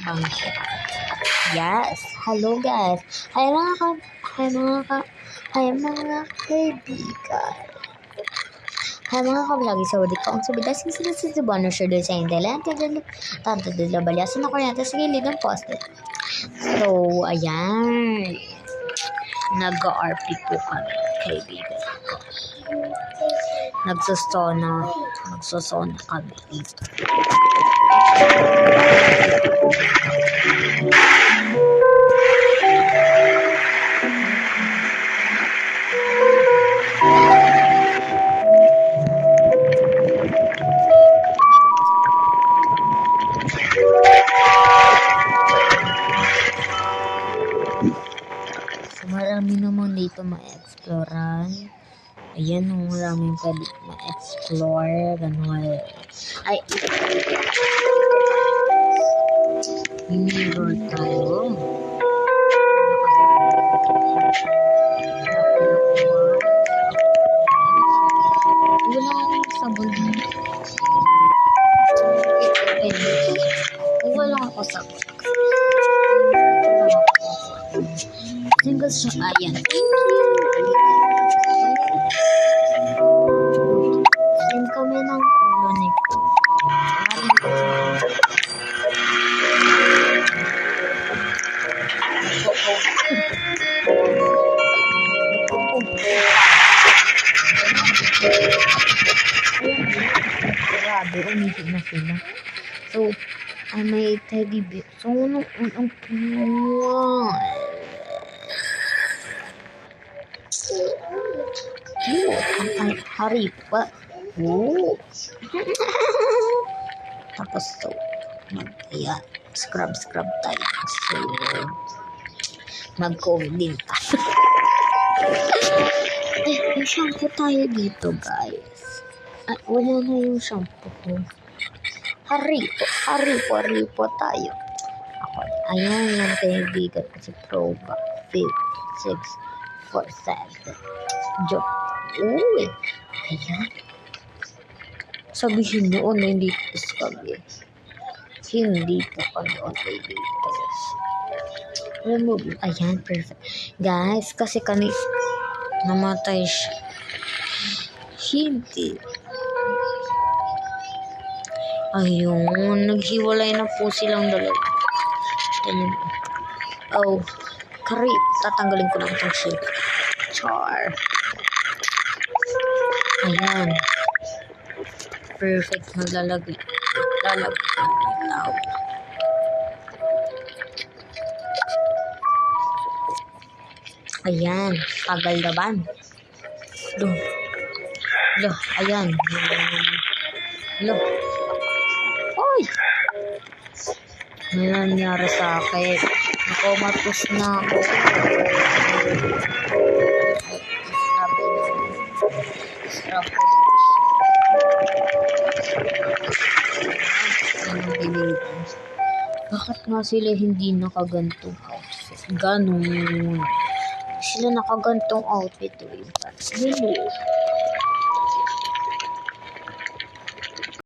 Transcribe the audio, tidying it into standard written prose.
Function. Yes. Hello guys. Hi mga kaibigan. Hai mga kablagi, saudi ko ang sabi dasing sinasisuban na siya doon sa Indelan. Tanto doon labalyasan ako natin sa gilid ng poste. So, ayan. Nag-RP po kami, kaibigan ko. Nagsosona kami dito. Marami naman dito ma-explorean. Ayan, maraming pwede ma-explore. Ganun. Ay, mirror tayo. Wala akong sabon. Wala akong sabon. Single siya. Ayan. Thank you. Send kami ng ulo nito. Grabe, umitig na sila. So, may teddy bear. So, ang ang hari pa. Oh. Tapos so, ayan, scrub tayo. So, mag-comb din tayo. May shampoo tayo dito, guys. Wala na yung shampoo ko. Hari po tayo. Ako, ayan yung kaibigan ko si Proba. 5, 6, 4, 7. Joke. Uy, ayan. Sabihin nyo, hindi po kami. Hindi po kami on kaibigan. Remove. Ayan, perfect. Guys, kasi namatay siya. Hindi. Ayun, naghiwalay na po silang dalawa. Ayun. Oh, karip. Tatanggalin ko lang itong shit. Char. Ayan. Perfect. Lalagay ko yung tao. Ayan. Tagal naman. Loh. Ayan. Loh. Oy! Ano nangyari sa akin? Nakomatos na ako. Bakit nga sila hindi nakagantong outfit? Ganun. Sila nakagantong outfit. Hello.